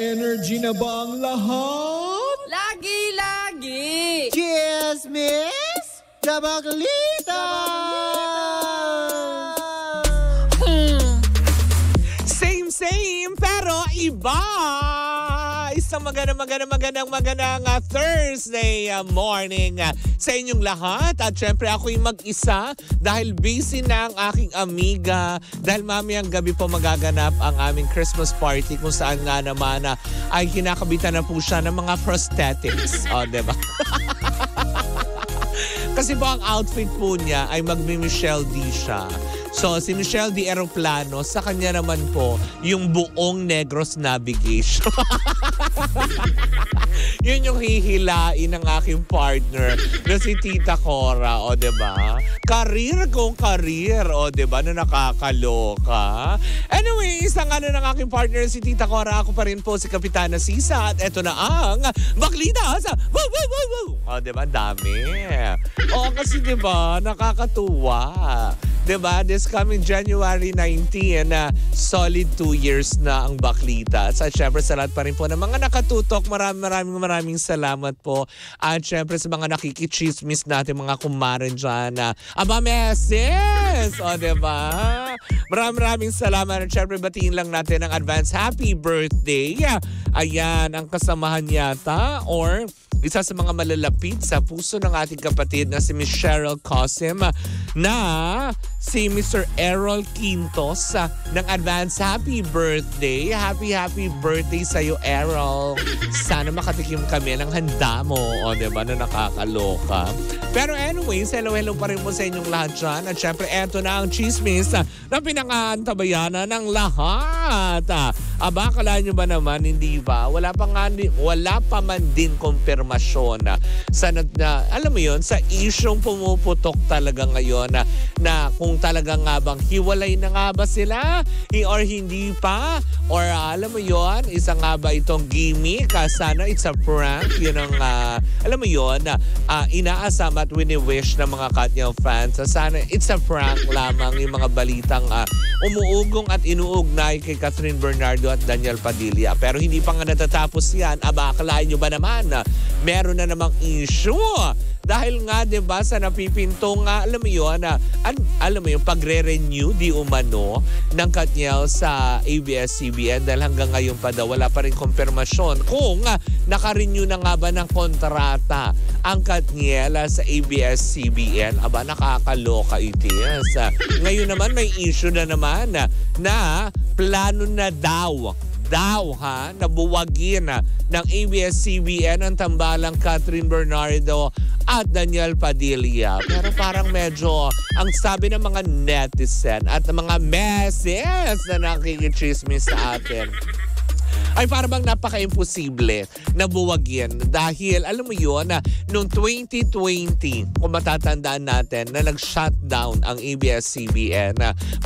Energy na ba ang lahat? Lagi-lagi! Cheers, miss! Dabaglita! Same, pero iba! Isang magandang Thursday morning sa inyong lahat. At syempre ako'y mag-isa dahil busy na ang aking amiga. Dahil mamayang gabi po magaganap ang aming Christmas party kung saan nga naman ay kinakabitan na po siya ng mga prosthetics. O, diba? Kasi po ang outfit po niya ay magmi-Michelle D siya. So, si Michelle D. Aeroplano, sa kanya naman po, yung buong Negros Navigation. Yun yung hihilain ng aking partner na si Tita Cora, o diba? Career kong career, o diba, na nakakaloka. Anyway, isang ng aking partner si Tita Cora, ako pa rin po si Kapitana Sisa, at eto na ang Baklita sa Woo! O diba, dami. O kasi diba, nakakatuwa. Diba, this coming January 19, solid 2 years na ang Baklita. At syempre sa lahat pa rin po ng mga nakatutok, maraming salamat po. At syempre sa mga nakikichismis natin, mga kumaren dyan aba, meses! O diba? Maraming salamat. At syempre batiin lang natin ang advance happy birthday. Ayan, ang kasamahan yata or isa sa mga malalapit sa puso ng ating kapatid na si Miss Cheryl Cosim na si Mr. Errol Quintos ng advance happy birthday. Happy birthday sa'yo, Errol. Sana makatikim kami ng handa mo. O, diba, na nakakaloka. Pero anyways, hello pa rin po sa inyong lahat dyan. At syempre, eto na ang chismis na pinangaantabayanan ng lahat. Aba, akala nyo ba naman, hindi ba? Wala pa man din konfirmasyon sa alam mo yun, sa isyong pumuputok talaga ngayon na kung talaga nga bang hiwalay na nga ba sila or hindi pa, or alam mo yun, isa nga ba itong gimmick, sana it's a prank, yun ang alam mo yun, inaasam at wini-wish ng mga Katniel fans, sana it's a prank lamang yung mga balitang umuugong at inuugnay kay Catherine Bernardo at Daniel Padilla. Pero hindi pa nga natatapos yan. Aba, akalain nyo ba naman meron na namang issue? Dahil nga, diba, sa napipinto nga, alam mo yun, alam mo yung pagre-renew di umano ng Katniel sa ABS-CBN dahil hanggang ngayon pa daw wala pa rin konfirmasyon kung naka-renew na nga ba ng kontrata ang Katniel sa ABS-CBN. Aba, nakakaloka itis. Ngayon naman may issue na naman na plano na daw nabuwagin ng ABS-CBN ang tambalang Catherine Bernardo at Daniel Padilla. Pero parang medyo ang sabi ng mga netizen at ng mga meses na nakikichismis sa atin ay parang bang napaka-imposible na buwagin. Dahil, alam mo yun, noong 2020, kung matatandaan natin, na nag-shutdown ang ABS-CBN,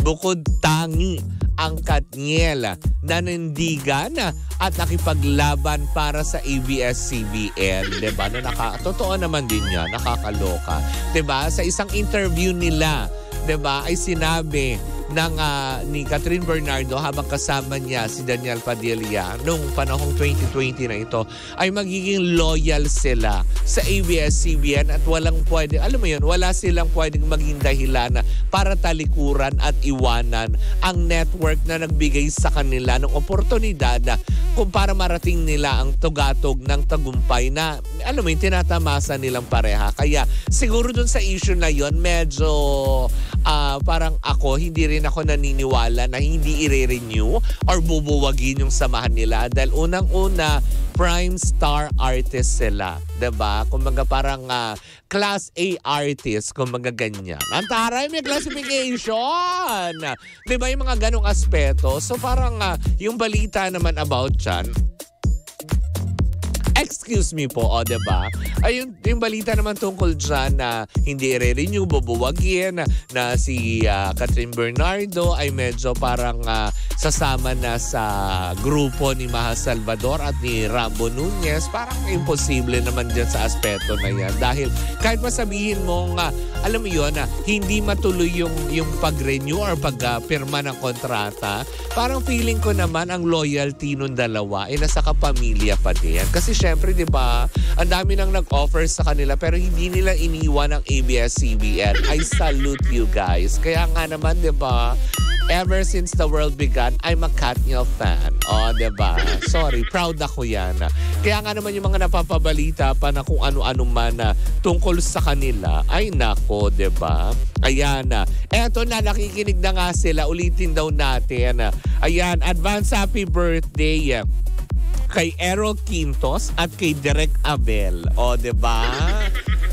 bukod tangi ang Katniel na nandigan at nakipaglaban para sa ABS-CBN. Diba? Totoo naman din yan, nakakaloka. Diba? Sa isang interview nila, diba, ay sinabi ni Catherine Bernardo habang kasama niya si Daniel Padilla nung panahong 2020 na ito ay magiging loyal sila sa ABS-CBN at walang pwede, alam mo yun, wala silang pwedeng maging dahilan para talikuran at iwanan ang network na nagbigay sa kanila ng oportunidad kung para marating nila ang tugatog ng tagumpay na, alam mo yun, tinatamasa nilang pareha. Kaya siguro dun sa issue na yun, medyo parang ako, hindi rin ako naniniwala na hindi i-renew or bubuwagin yung samahan nila dahil unang-una prime star artist sila, diba? Kumbaga parang class A artist, kumbaga ganyan. Ang taray, may classification! Diba yung mga ganong aspeto? So parang yung balita naman about yan, Excuse me po, o diba? Ayun, yung balita naman tungkol dyan na hindi i-renew, bubuwagin, na si Catherine Bernardo ay medyo parang sasama na sa grupo ni Maha Salvador at ni Rambo Nunez. Parang imposible naman dyan sa aspeto na yan. Dahil kahit masabihin mo alam mo yun, hindi matuloy yung pag-renew or pag-pirma ng kontrata, parang feeling ko naman ang loyalty nung dalawa ay nasa kapamilya pa din. Kasi syempre, di ba, ang dami nang nag-offer sa kanila pero hindi nila iniwan ang ABS-CBN. I salute you guys. Kaya nga naman, di ba, ever since the world began, I'm a Katniel fan. O, di ba? Sorry, proud ako yan. Kaya nga naman yung mga napapabalita pa na kung ano-ano man tungkol sa kanila, ay nako, di ba? Ayan na. Eto na, nakikinig na nga sila. Ulitin daw natin. Ayan, advance happy birthday kay Errol Quintos at kay Derek Abel. O, diba?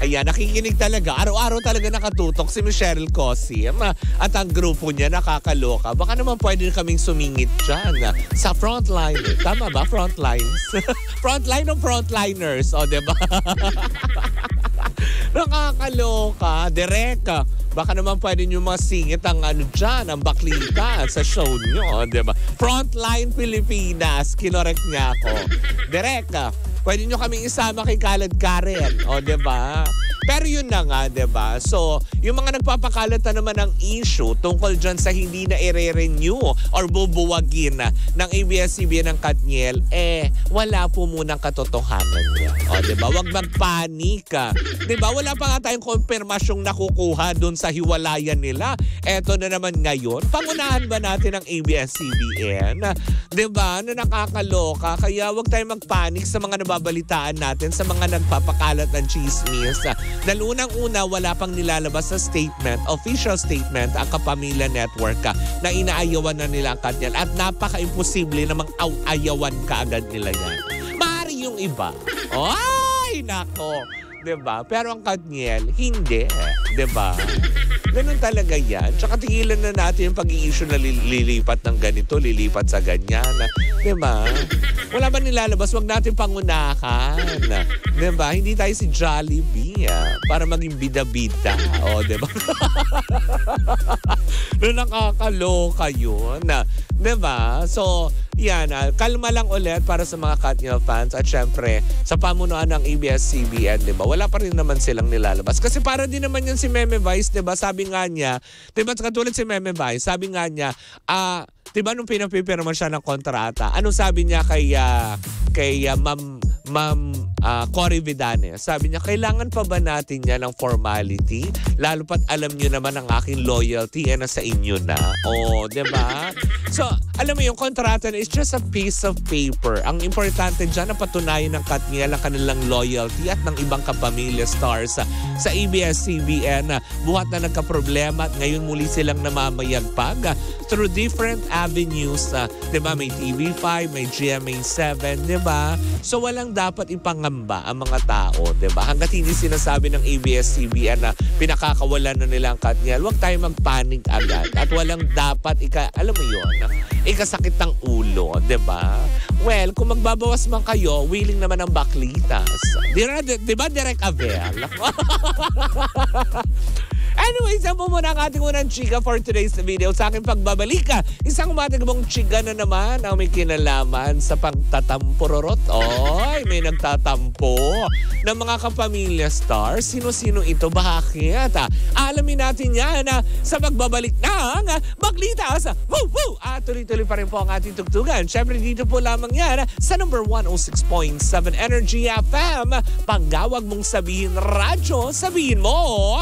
Ayan, nakikinig talaga. Araw-araw talaga nakatutok si Michelle Cosim at ang grupo niya nakakaloka. Baka naman pwede kaming sumingit dyan sa frontline. Tama ba? Frontlines? Frontline o frontliners? O, diba? Nakakaloka. Derek, baka naman pwede nyo masingit ang dyan, ang baklita sa show nyo, di ba? Frontline Pilipinas, kinorek niya ako. Derek, pwede nyo kaming isama kay Kalad Karen, o di ba? Pero yun na nga, di ba? So, yung mga nagpapakalat na naman ng issue tungkol dyan sa hindi na i-renew or bubuwagin ng ABS-CBN ng Katniel, wala po munang katotohanan niya. O, di ba? Huwag magpanik. Di ba? Wala pa nga tayong konfirmasyong nakukuha dun sa hiwalayan nila. Eto na naman ngayon. Pangunahan ba natin ang ABS-CBN? Di ba? Na nakakaloka. Kaya huwag tayong magpanik sa mga nababalitaan natin, sa mga nagpapakalat ng chismis. Dahil unang-una, wala pang nilalabas sa statement, official statement, ang Kapamilya Network na inaayawan na nila ang Katniel at napaka-imposible namang ayawan kaagad nila yan. Maaari yung iba. Ay, nako. Diba? Pero ang Katniel, hindi. Diba? Ganun talaga yan. Tsaka tigilan na natin yung pag-i-issue na lilipat ng ganito, lilipat sa ganyan. Diba? Wala ba nilalabas? Huwag natin pangunahan. Diba? Hindi tayo si Jollibee para maging bida-bida. O, diba? Nakakaloka yun. Diba? So, yan. Kalma lang ulit para sa mga Katniel fans. At syempre, sa pamunuan ng ABS-CBN, diba? Wala pa rin naman silang nilalabas. Kasi para din naman yan si Meme Vice, diba? Sabi nga niya, diba? Katulad si Meme Vice, sabi nga niya, diba nung pinapipirma siya ng kontrata, ano sabi niya kay Ma'am Cory Vidane? Sabi niya, kailangan pa ba natin yan ng formality? Lalo pat alam niyo naman ang aking loyalty nasa inyo na. O, diba? So, alam mo yung kontrata is just a piece of paper. Ang importante dyan na patunayan ng Katniel ang kanilang loyalty at ng ibang kapamilya stars sa ABS-CBN. Buhat na nagka-problema at ngayon muli silang namamayagpag through different avenues. Diba? May TV5, may GMA7, diba? So, walang dapat ipangamba ang mga tao, diba? Hanggat hindi sinasabi ng ABS-CBN na pinakakawalan na nila ang Katniel, huwag tayo magpanik agad. At walang dapat, alam mo yun, ikasakit ng ulo, diba? Well, kung magbabawas man kayo, willing naman ang baklitas. Diba, Derek Abel? Anyways, yan po muna ang ating unang chika for today's video. Sa aking pagbabalik, isang umatigabong chika na naman ang may kinalaman sa pagtatampururot. Oy, may nagtatampo ng mga kapamilya stars. Sino-sino ito? Bakit? Alamin natin yan sa pagbabalik ng Baglitas. Woo! Woo! At tuloy-tuloy pa rin po ang ating tugtugan. Siyempre, dito po lamang yan sa number 106.7 Energy FM. Panggawag mong sabihin radyo, sabihin mo...